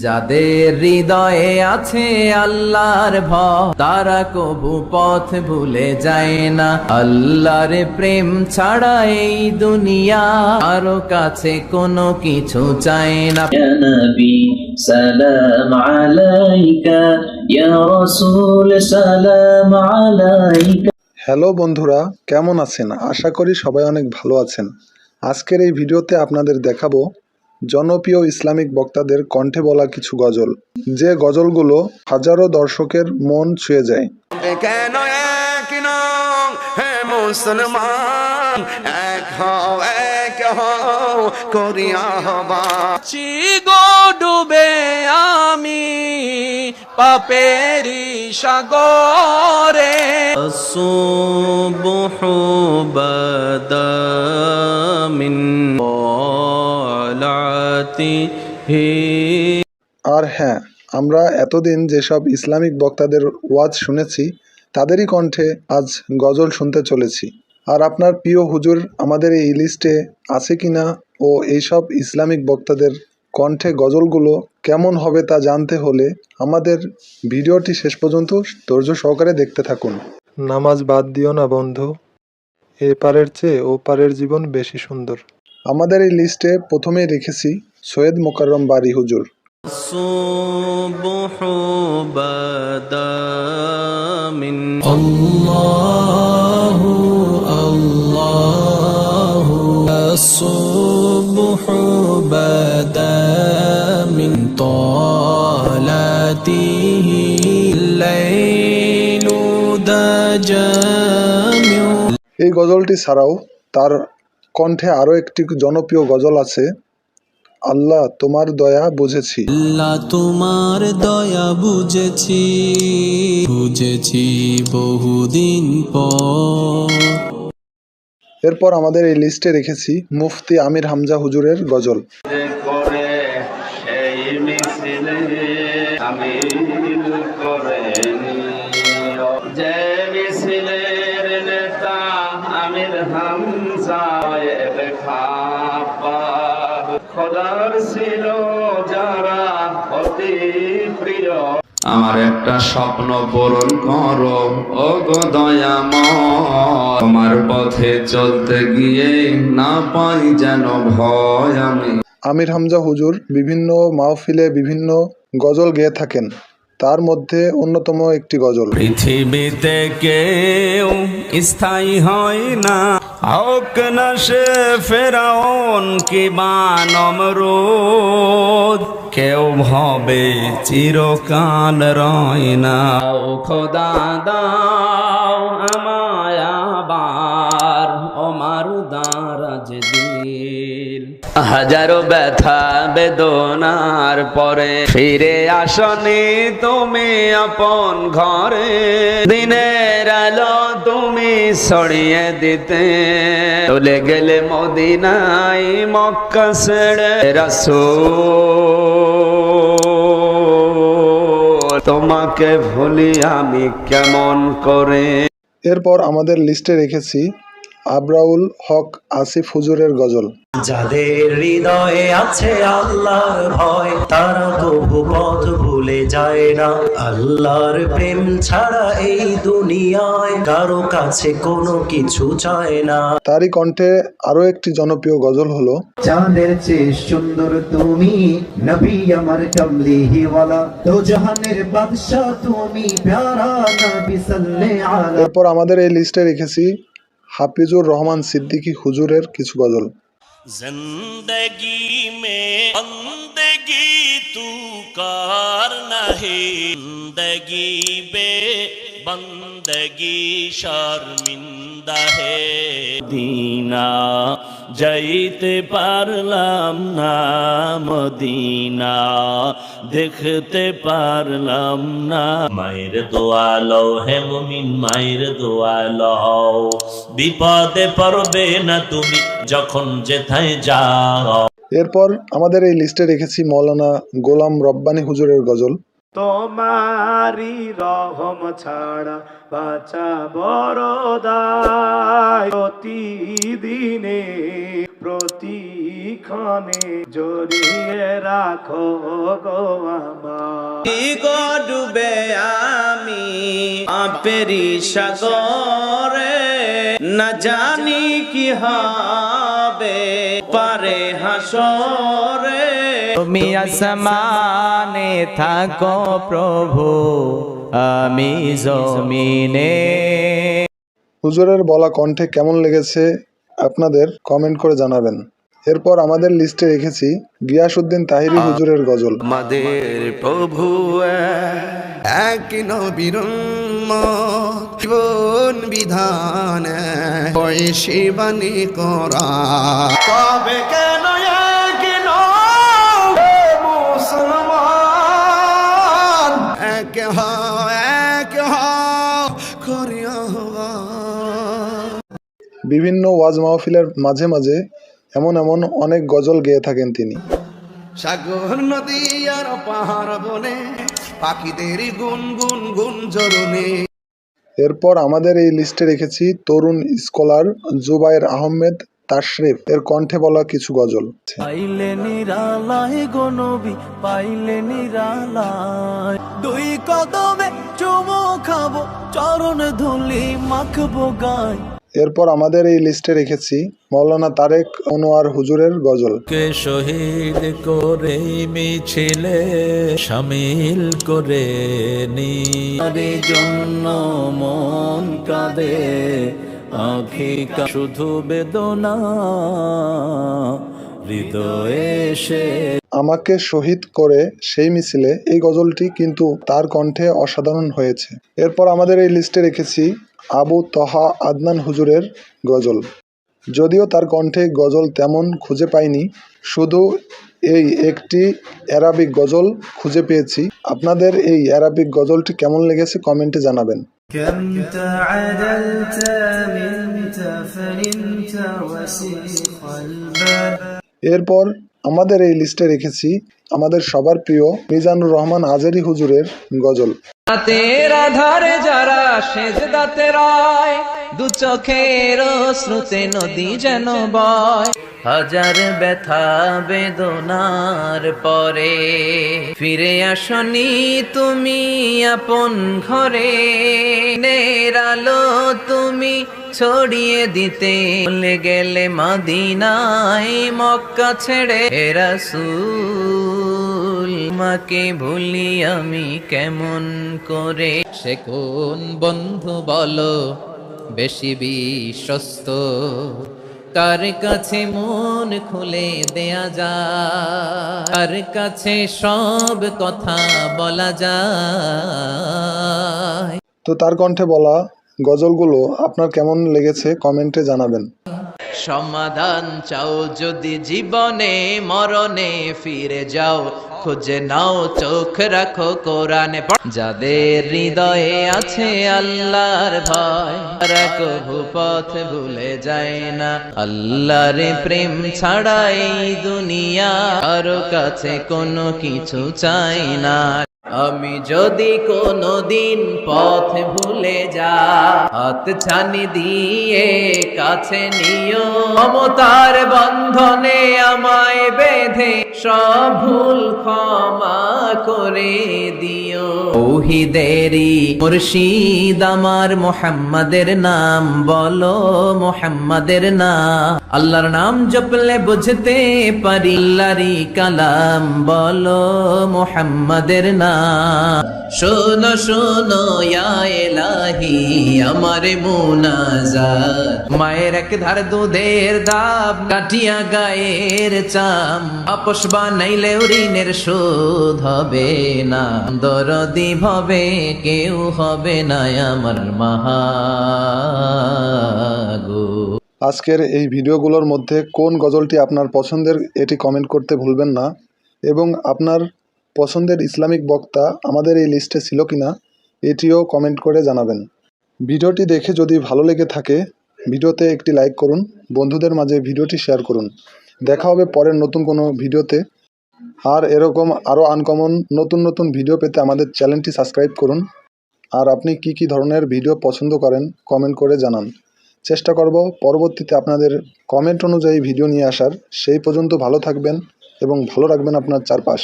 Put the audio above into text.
যাদের হৃদয়ে আছে আল্লাহর ভয়, তারা কবু পথ ভুলে যায় না। আল্লাহর প্রেম ছাড়া এই দুনিয়া কারো কাছে কোনো কিছু চায় না। ইয়া নবী সালাম আলাইকা, ইয়া রাসূল সালাম আলাইকা। হ্যালো বন্ধুরা, কেমন আছেন? আশা করি সবাই অনেক ভালো আছেন। আজকের এই ভিডিওতে আপনাদের দেখাবো জনপ্রিয় ইসলামিক বক্তাদের কণ্ঠে বলা কিছু গজল, যে গজলগুলো হাজারো দর্শকের মন ছুঁয়ে যায়। কেন এক নও হে মুসলমান, এক হও এক হও করিয়া হবা। চিগো ডুবে আমি পাপেরি সাগরে, সুবহু বাদা মিন তালাতিহি। আর হ্যাঁ, আমরা এতদিন যেসব ইসলামিক বক্তাদের ওয়াজ শুনেছি, তাদেরই কণ্ঠে আজ গজল শুনতে চলেছি। আর আপনার প্রিয় হুজুর আমাদের এই লিস্টে আছে কিনা ও এইসব ইসলামিক বক্তাদের কণ্ঠে গজলগুলো কেমন হবে তা জানতে হলে আমাদের ভিডিওটি শেষ পর্যন্ত ধৈর্য সহকারে দেখতে থাকুন। নামাজ বাদ দিও না বন্ধু, এ পারের চেয়ে ও পারের জীবন বেশি সুন্দর। আমাদের এই লিস্টে প্রথমেই রেখেছি সৈয়দ মোকাররম বারী হুজুর। সুবহু বাদা মিন আল্লাহু আল্লাহু, সুবহু বাদা মিন তালাতিহি, লাইলু দাজামিউ। এই গজলটি ছাড়াও তার কণ্ঠে আরও একটি জনপ্রিয় গজল আছে, আল্লাহ তোমার দয়া বুঝেছি। আল্লাহ তোমার দয়া বুঝেছি, বুঝেছি বহুদিন পর। এরপর আমাদের এই লিস্টে রেখেছি মুফতি আমির হামজা হুজুরের গজল। করে সেই মিছিলে আমির করে নিও, যে মিছিলের নেতা আমির হামজা খোদার ছিল যারা অতি প্রিয়। আমার একটা স্বপ্ন পূরণ করো ও গো দয়াময়, তোমার পথে চলতে গিয়ে না পাই যেন ভয় আমি। আমির হামজা হুজুর বিভিন্ন মাহফিলে বিভিন্ন গজল গেয়ে থাকেন, তার মধ্যে অন্যতম একটি গজল। পৃথিবীতে কেউ স্থায়ী হয় না, হোক না সে ফেরাউন কিংবা নমরুদ, কেউ ভাবে চিরকাল রয় না। ও খোদা দাও আমায় আবার ও মারুদারাজ দিল, হাজারো ব্যথা বেদনার পরে ফিরে আসনি তুমি আপন ঘরে। দিনের আলো তুমি ছড়িয়ে দিতে চলে গেলে মদিনায় মক্কা ছেড়ে। রাসূল তোমাকে ভুলি আমি কেমন করে। এরপর আমাদের লিস্টে রেখেছি আবরাউল হক আসিফ হুজুরের গজল। যাদের হৃদয়ে আছে আল্লাহর ভয়, তারা কবু পথ ভুলে যায় না। আল্লাহর প্রেম ছাড়া এই দুনিয়ায় কারো কাছে কোনো কিছু চায় না। তারই কণ্ঠে আরো একটি জনপ্রিয় গজল হলো চাঁদের চেয়ে সুন্দর তুমি নবী আমার কামলিওয়ালা, দো জাহানের বাদশা তুমি প্যারা নবী সাল্লাল্লাহু আলাইহি। এরপর আমাদের এই লিস্টে রেখেছি হাফিজুর রহমান সিদ্দিকী হুজুরের কিছু গজল। जिंदगी में बंदगी तू कार नहीं, जिंदगी बे बंदगी शर्मिंदा है। दीना যাইতে পারলাম না মদিনা, দেখতে পারলাম না। মায়ের দোয়া লও হে মুমিন, মায়ের দোয়া লও, বিপদে পড়বে না তুমি যখন যেথায় যাও। এরপর আমাদের এই লিস্টে রেখেছি মৌলানা গোলাম রব্বানী হুজুরের গজল। তোমারি রহম ছাড়া বাঁচা বড় দায়, প্রতিদিনে প্রতিক্ষণে জড়িয়ে রাখো গো ডুবে আমি আপেরি সাগরে, না জানি কি হবে পারে হাসরে। তুমি আসমানে থাকো প্রভু, আমি জমিনে। হুজুরের বলা কণ্ঠে কেমন লেগেছে আপনাদের কমেন্ট করে জানাবেন। এরপর আমাদের লিস্টে রেখেছি গিয়াসউদ্দিন তাহিরি হুজুরের গজল। আমাদের প্রভু এক নবীর জীবন বিধান বয়সী বাণী করা। কবে কেন এক মুসলমান এক করিয়া। বিভিন্ন ওয়াজ মাহফিলের মাঝে মাঝে এমন অনেক গজল গেয়ে থাকেন তিনি। সাগর নদী আর পাহাড় বনে পাখিদের গুন গুন গুন জরনে। এরপর আমাদের এই লিস্টে রেখেছি তরুণ স্কলার জুবায়ের আহমেদ তাশরিফ এর কণ্ঠে বলা কিছু গজল। পাইলে নিরালায় গো নবী, পাইলে নিরালায়, দুই কদমে চুমো খাবো, চরণ ধুলি মাখবো গায়। এরপর আমাদের এই লিস্টে রেখেছি মাওলানা তারেক আনোয়ার হুজুরের গজল। কে শহীদ করে মিছিলে শামিল করে নি, জন্য মন কাঁদে আঁখি শুধু বেদনা হৃদয়ে সে। আমাকে শহীদ করে সেই মিছিলে এই গজলটি কিন্তু তার কণ্ঠে অসাধারণ হয়েছে। এরপর আমাদের এই লিস্টে রেখেছি আবু তহা আদনান হুজুরের গজল। যদিও তার কণ্ঠে গজল তেমন খুঁজে পাইনি, শুধু এই একটি অ্যারাবিক গজল খুঁজে পেয়েছি। আপনাদের এই অ্যারাবিক গজলটি কেমন লেগেছে কমেন্টে জানাবেন। এরপর আমাদের এই লিস্টে রেখেছি আমাদের সবার প্রিয় মিজানুর রহমান আজারি হুজুরের গজল। তেরা ধারে যারা সেজদাতে রায়, দু চোখের শ্রুতে নদী যেন বয়, হাজার ব্যথা বেদনার পরে ফিরে আসনি তুমি আপন ঘরে, নেরালো তুমি ছড়িয়ে দিতে ভুলে গেলে মদিনায় মক্কা ছেড়ে। হে রাসূল মাকে ভুলি আমি কেমন করে, সে কোন বন্ধু বলো বেশি বিশ্বস্ত, কার কাছে মন খুলে দেয়া যায়, কার কাছে সব কথা বলা যায়। তো তার কণ্ঠে বলা গজলগুলো আপনার কেমন লেগেছে কমেন্টে জানাবেন। সমাধান চাও যদি জীবনে মরণে ফিরে যাও, খুঁজে নাও চোখ রাখো কোরআনে। যাদের হৃদয়ে আছে আল্লাহর ভয়, তারা কভু পথ ভুলে যায় না। আল্লাহর প্রেম ছাড়া এই দুনিয়া কারো কাছে কোনো কিছু চাই না। আমি যদি কোনদিন পথ ভুলে যা, হাত ছানি দিয়ে কাছে নিও, মমতার বন্ধনে আমায় বেঁধে সব ভুল ক্ষমা করে দিও। তৌহিদেরই মুর্শিদ আমার মুহাম্মাদের নাম বলো, মুহাম্মাদের নাম। আল্লাহর নাম জপলে বুঝতে পারি আল্লাহরই কালাম বলো, মুহাম্মাদের নাম। শোনো শোনো ইয়া ইলাহি আমার মুনাজাত, মায়ের এক ধার দুধের দাব কাটিয়া গায়ের চাম, আপস বানাইলে ঋণের শোধ হবে না, দরদি ভবে কেউ হবে না আমার মাহাগো। আজকের এই ভিডিওগুলোর মধ্যে কোন গজলটি আপনার পছন্দের এটি কমেন্ট করতে ভুলবেন না, এবং আপনার পছন্দের ইসলামিক বক্তা আমাদের এই লিস্টে ছিল কিনা এটিও কমেন্ট করে জানাবেন। ভিডিওটি দেখে যদি ভালো লেগে থাকে ভিডিওতে একটি লাইক করুন, বন্ধুদের মাঝে ভিডিওটি শেয়ার করুন। দেখা হবে পরের নতুন কোনো ভিডিওতে। আর এরকম আরও আনকমন নতুন ভিডিও পেতে আমাদের চ্যানেলটি সাবস্ক্রাইব করুন। আর আপনি কি ধরনের ভিডিও পছন্দ করেন কমেন্ট করে জানান। চেষ্টা করব পরবর্তীতে আপনাদের কমেন্ট অনুযায়ী ভিডিও নিয়ে আসার। সেই পর্যন্ত ভালো থাকবেন এবং ভালো রাখবেন আপনার চারপাশ।